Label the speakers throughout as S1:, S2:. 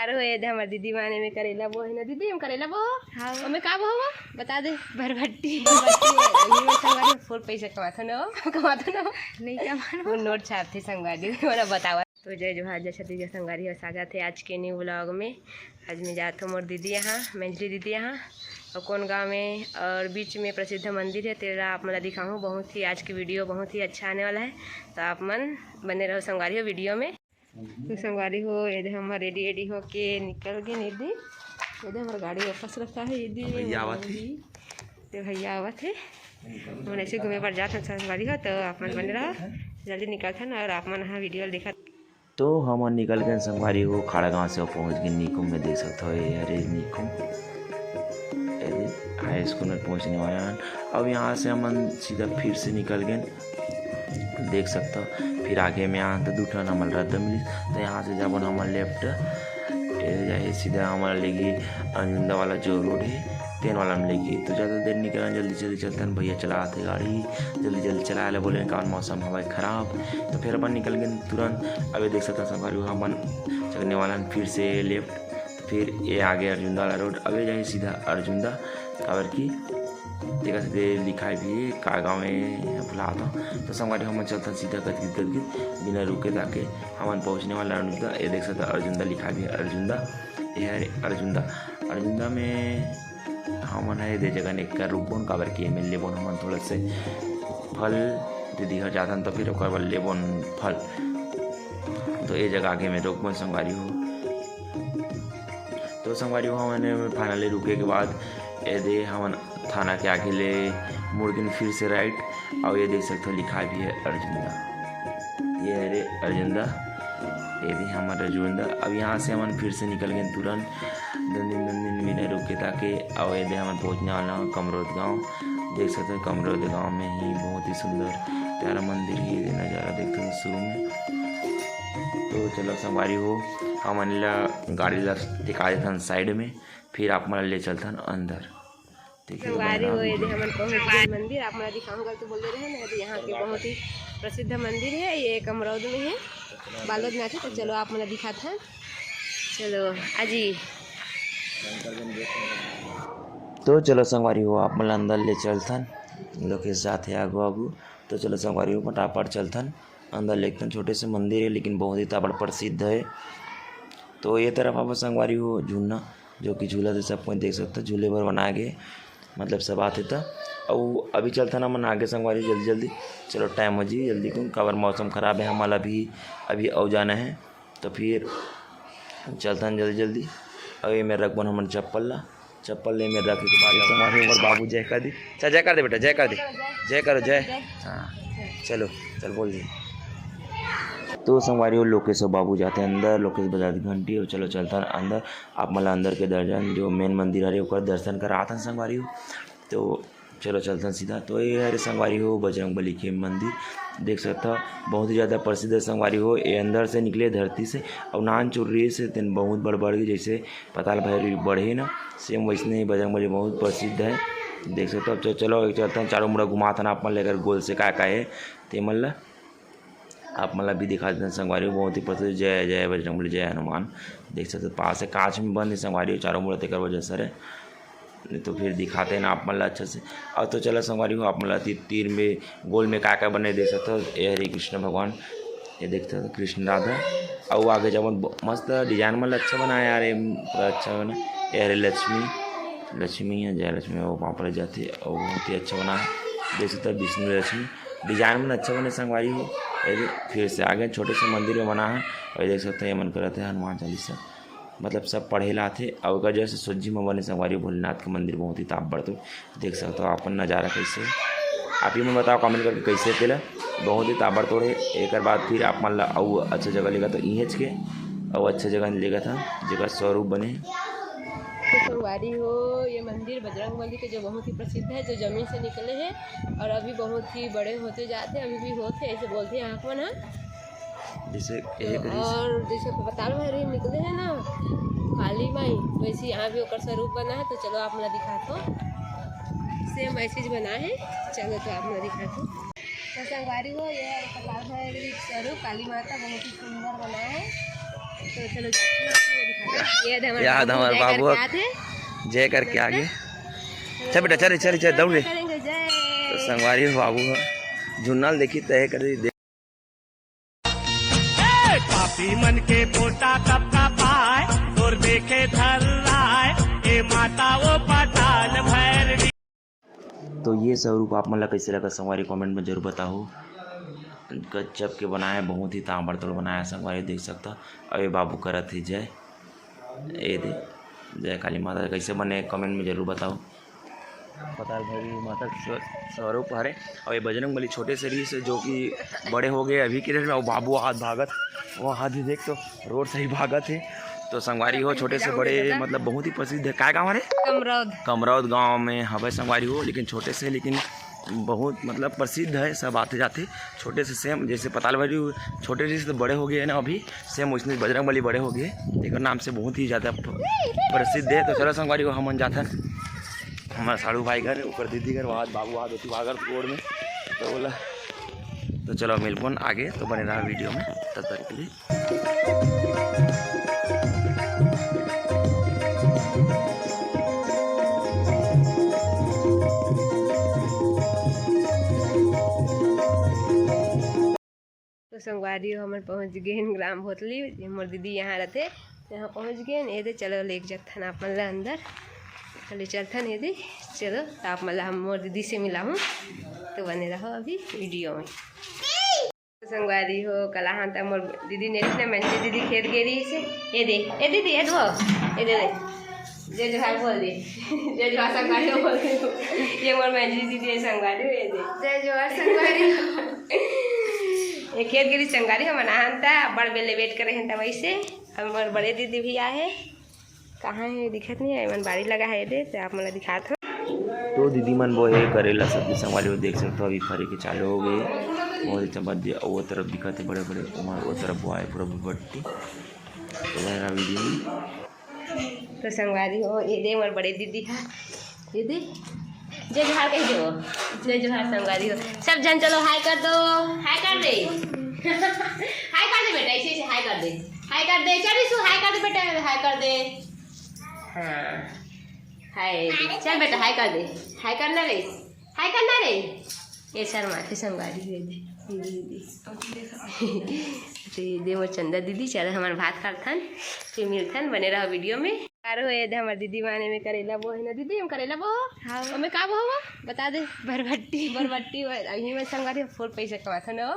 S1: अरे हो ये हमारी दीदी माने में करेला वो है ना दीदी हम करेला वो हाँ हमें का वो बता दे भरभट्टी संगवारी फुल पैसा कमाता ना नहीं कमाना वो नोट छाप थे संगवारी वाला बतावा। तो जय जोहार जय छत्तीसगढ़ संगवारी और साझा थे आज के न्यू व्लॉग में। आज मैं जाता हूँ मोर दीदी यहाँ मंजली दीदी यहाँ और कौन गांव में और बीच में प्रसिद्ध मंदिर है तेरा आप मैं दिखाऊँ। बहुत ही आज की वीडियो बहुत ही अच्छा आने वाला है तो आप मन बने रहो संगवारी हो वीडियो में। तो संगवारी हो ये हम रेडी रेडी हो के निकल गए निधि ये हमारा गाड़ी वापस रखा है यदि तो भैया आवत है हम ऐसे घूमे पर जाते संगवारी हो तो आप मन बने रहो जल्दी निकलते हैं और आप मन हाँ वीडियो देखा।
S2: तो हम निकल गए संगवारी हो खाड़ा गाँव से पहुँच गए निकुम में देख सकते हो अरे निकुम हाई स्कूल में पहुँचने वाले हैं। अब यहाँ से हम सीधा फिर से निकल गए देख सकते हो। फिर आगे में यहाँ तो दूठा नंबर रहता मिली तो यहाँ से जब हमारा लेफ्ट जाए सीधा हमारा लेगी अंजुंदा वाला जो रोड है तेन वाला में लेगी। तो ज़्यादा देर निकलना जल्दी जल्दी चलते हैं भैया चलाते गाड़ी जल्दी जल्दी चला ले बोले कौन मौसम हवा खराब। तो फिर अपन निकल गए तुरंत। अभी देख सकते संगवारी अपन चलने वाला फिर से लेफ्ट तो फिर ये आगे अर्जुंदा वाला रोड अभी जाए सीधा अर्जुंदा काबर की देखा सीधे लिखा भी का गाँव में बुलाता हूँ। तो संगवारी हम चलता सीधा गदगिद बिना रुके ताकि हम पहुँचने वाला अर्जुंदा ये देख सकते अर्जुंदा लिखा भी अर्जुंदा ये है अर्जुंदा में हम है दे जगह ने कर रुकबोन काबर की में लेबोन हम थोड़ा से फल दीदी हो जाता तो फिर ओकर बाद लेबोन फल तो ये जगह आगे में रुकबोन संगवारी हो। तो संगवारी हो हमने फाइनली रुके के बाद ये दे हम थाना के आगे ले मुड़ गए फिर से राइट और ये देख सकते हो लिखा भी है अर्जुंदा ये है अर्जुंदा ये भी हमारा अर्जुंदा। अब यहाँ से हम फिर से निकल गए तुरंत दिन बिना रुके ताकि और ये हम पहुँचने वाला हूँ कमरोद गाँव। देख सकते हो कमरोद गाँव में ही बहुत ही सुंदर प्यारा मंदिर ही नज़ारा देखते हैं शुरू में। तो चलो संगवारी हो हम गाड़ी टिका देते हैं साइड में फिर आप मन ले चलते हैं अंदर।
S1: संगवारी हो यदि हम पहुँच मंदिर आप मैं दिखाऊंगा तो बोल दे रहे हैं यहाँ के बहुत ही प्रसिद्ध मंदिर है ये कमरौद में है बालोद में आते। तो चलो आप मैं दिखाते हैं चलो आजी।
S2: तो चलो संगवारी हो आप मतलब अंदर ले चलथन लोग के साथ है आगू। तो चलो संगवारी हो फटाफट चलथन अंदर लेखन छोटे से मंदिर है लेकिन बहुत ही ताबड़ प्रसिद्ध है। तो ये तरफ आप संगवारी हो झूलना जो कि झूला जैसे आप देख सकते हो झूले पर बना के मतलब सब आते था। और अभी चलता ना मन आगे संगवारी जल्दी जल्दी चलो टाइम हो जी जल्दी क्यों काबर मौसम ख़राब है हमारा भी अभी औ जाना है तो फिर चलता जल्दी जल्दी। अब ये मेरा रखबन हम चप्पल ले मेरे रखे के बाद संगवारी ऊपर बाबू जय कर दी जय कर दे बेटा जय कर दे जय करो जय हाँ चलो चल बोल दी। तो संगवारी हो लोकेश बाबू जाते हैं अंदर लोकेश बजा दी घंटी और चलो चलता है अंदर आप मतलब अंदर के दर्शन जो मेन मंदिर है ओकर दर्शन कर आता है संगवारी हो। तो चलो चलते हैं सीधा। तो ये है संगवारी हो बजरंगबली के मंदिर देख सकता हो बहुत ही ज़्यादा प्रसिद्ध है संगवारी हो। ये अंदर से निकले धरती से और नान चुर्री से तीन बहुत बढ़ गई जैसे पताल भैरवी बढ़े ना सेम वैसने ही बजरंगबली बहुत प्रसिद्ध है देख सकते हो। अब चलो चलते हैं चारों मुड़ा घुमाता ना आप मन लेकर गोल से का है ते मतलब आप मतलब भी दिखा देते हैं संगवारी हो बहुत ही प्रसिद्ध जय जय बजरंगबली जय हनुमान देख सकते हो। पास से कांच में बंद है संगवारी हो चारों मुड़ा तेकर वजह सर है तो फिर दिखाते हैं ना आप मतलब अच्छा से। अब तो चलो संगवारी हो आप मतलब तीर में गोल में क्या बने देख सकते हो ये हरे कृष्ण भगवान ये देखते हो कृष्ण राधा और आगे जब मस्त डिजाइन मतलब अच्छा बनाया यार ये पूरा अच्छा बना ये हरे लक्ष्मी है जय लक्ष्मी वो वहाँ पर जाती है और बहुत ही अच्छा बना है देख सकते हो विष्णु लक्ष्मी डिजाइन में अच्छा बने संगवारी हो। फिर से आगे छोटे से मंदिर में बना है और देख सकते हैं मन करते हैं हनुमान चालीसा मतलब सब पढ़े लाते और अगर जैसे सोजी में बने संगवारी भोलेनाथ का मंदिर बहुत ही ताप बढ़ते देख सकते हो आप नज़ारा कैसे आप ही में बताओ कमेंट करके कैसे पहले बहुत ही ताबड़ तोड़ है। एक बाद फिर आप मान ला और अच्छा जगह लेगा तो इहेज के और अच्छा जगह लेगा था जगह स्वरूप बने।
S1: तो संगवारी हो ये मंदिर बजरंगबली के जो बहुत ही प्रसिद्ध है जो ज़मीन से निकले हैं और अभी बहुत ही बड़े होते जाते हैं अभी भी होते ऐसे बोलते हैं आँख में
S2: जैसे
S1: और जैसे पताल भैरवी निकले हैं ना काली माई वैसे यहाँ भी ओकर स्वरूप बना है। तो चलो आप मैं दिखाते हो सेम ऐसे बना है चलो तो आप मैं दिखाते हो। तो संगवारी हो यह पताल भैरवी स्वरूप काली माता बहुत ही सुंदर बना है। तो चलो दिखाते
S2: याद हमारे बाबू जय करके आगे। चल बेटा चल चल चल दौड़ रे। तो संगवारी बाबू झुन्नल देखी तय कर दी
S3: पापी मन के पोटा कब का पाए और देखे धर लाए ए माता वो पताल भैरवी।
S2: तो ये स्वरूप आप मतलब कैसे लगा संगवारी कमेंट में जरूर बताओ। गजब के बनाया, बहुत ही ताबड़तोड़ बनाया संगवारी, देख सकता। अरे बाबू करत ही जय ए दे जय काली माता कैसे बने कमेंट में जरूर बताओ। पता है भाई माता स्वरूप हरे और ये बजरंग बली छोटे शरीर से जो कि बड़े हो गए अभी के डेट में। और बाबू हाथ भागत, वो हाथ ही देख तो रोड से ही भागत है। तो संगवारी हो छोटे से बड़े मतलब बहुत ही प्रसिद्ध है। क्या गाँव हमारे कमरौद गाँव में हवे संगवारी हो, लेकिन छोटे से लेकिन बहुत मतलब प्रसिद्ध है। सब आते जाते छोटे से सेम जैसे पताल भरी छोटे से तो बड़े हो गए हैं ना, अभी सेम उसमें बजरंग बली बड़े हो गए, एक नाम से बहुत ही ज़्यादा प्रसिद्ध है। तो चलो संगवारी को हम जाते हैं हमारा साड़ू भाई घर, ऊपर दीदी घर, वहाँ बाबू वहाँ होती भागर रोड में। तो बोला तो चलो मिलपुन आगे, तो बने रहा वीडियो में तब तक के लिए।
S1: तो संगवारी हो हमारे पहुँच गए ग्राम भोतली। हमारे दीदी यहाँ रहते, यहाँ पहुँच गए। ये दे चलो लेके जाथन आप मतलब अंदर चले चलथन। ये दे चलो तो आप मतलब हम मोर दीदी से मिला हूँ, तो बने रहो अभी वीडियो में। तो संगवारी हो कला हाँ तक मोर दीदी ने मैंने दीदी खेत गेरी से ये दे ए दीदी ये दो ये दे जय जोहार बोल दे जय जोहार संगवारी हो बोल दे। ये मोर मैंने दीदी संगवारी हो ये दे जय जोहार संगवारी ये खेत गिरी संगवारी हम नहाता बड़ बेले वेट करे हैं। वैसे हमारे बड़े दीदी भी आए, कहाँ है दिखत नहीं है, मन बाड़ी लगा है दे तो आप मतलब दिखा था।
S2: तो दीदी मन वो है करेला सब्जी संगवारी हो देख सकते हो, अभी फरे के चालू हो गए। बहुत अच्छा बात दिया वो तरफ दिखा थे बड़े बड़े उमर, वो तरफ वो आए पूरा भट्टी। तो मेरा वीडियो में
S1: तो संगवारी हो ये दे हमारे बड़े दीदी है ये दे जय जोहार कह दो जय जोहार संगवारी हो सब जन चलो हाय कर दो, हाय कर दे हाय कर दे बेटा, ऐसे हाय कर दे, हाय कर दे चल इसको हाय कर दे बेटा, हाय कर दे। हाँ हाय चल बेटा हाय कर दे, हाय करना रे, हाय करना रे। ये शर्मा थे संगवारी दीदी तो ये दे वो चंदा दीदी चल हमारे भात खाथन फिर मिलथन, बने रहो वीडियो में। हो ये दे हमारे दीदी माने में करेला वो है ना दीदी, हम करेला वो हाँ हमें का वो बता दे बरबट्टी यहीं में संगवारी फुल पैसा कमाता ना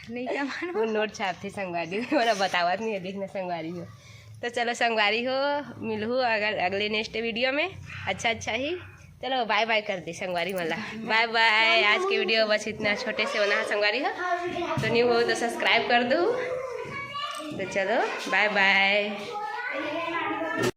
S1: नहीं कमा वो नोट छापते संगवारी वाला बतावत नहीं है देखना संगवारी हो। तो चलो संगवारी हो मिलूँ अगर अगले नेक्स्ट वीडियो में अच्छा ही। चलो बाय बाय कर दे संगवारी वाला, बाय बाय। आज की वीडियो बस इतना छोटे से बना संगवारी हो, तो न्यू हो तो सब्सक्राइब कर दो। तो चलो बाय बाय।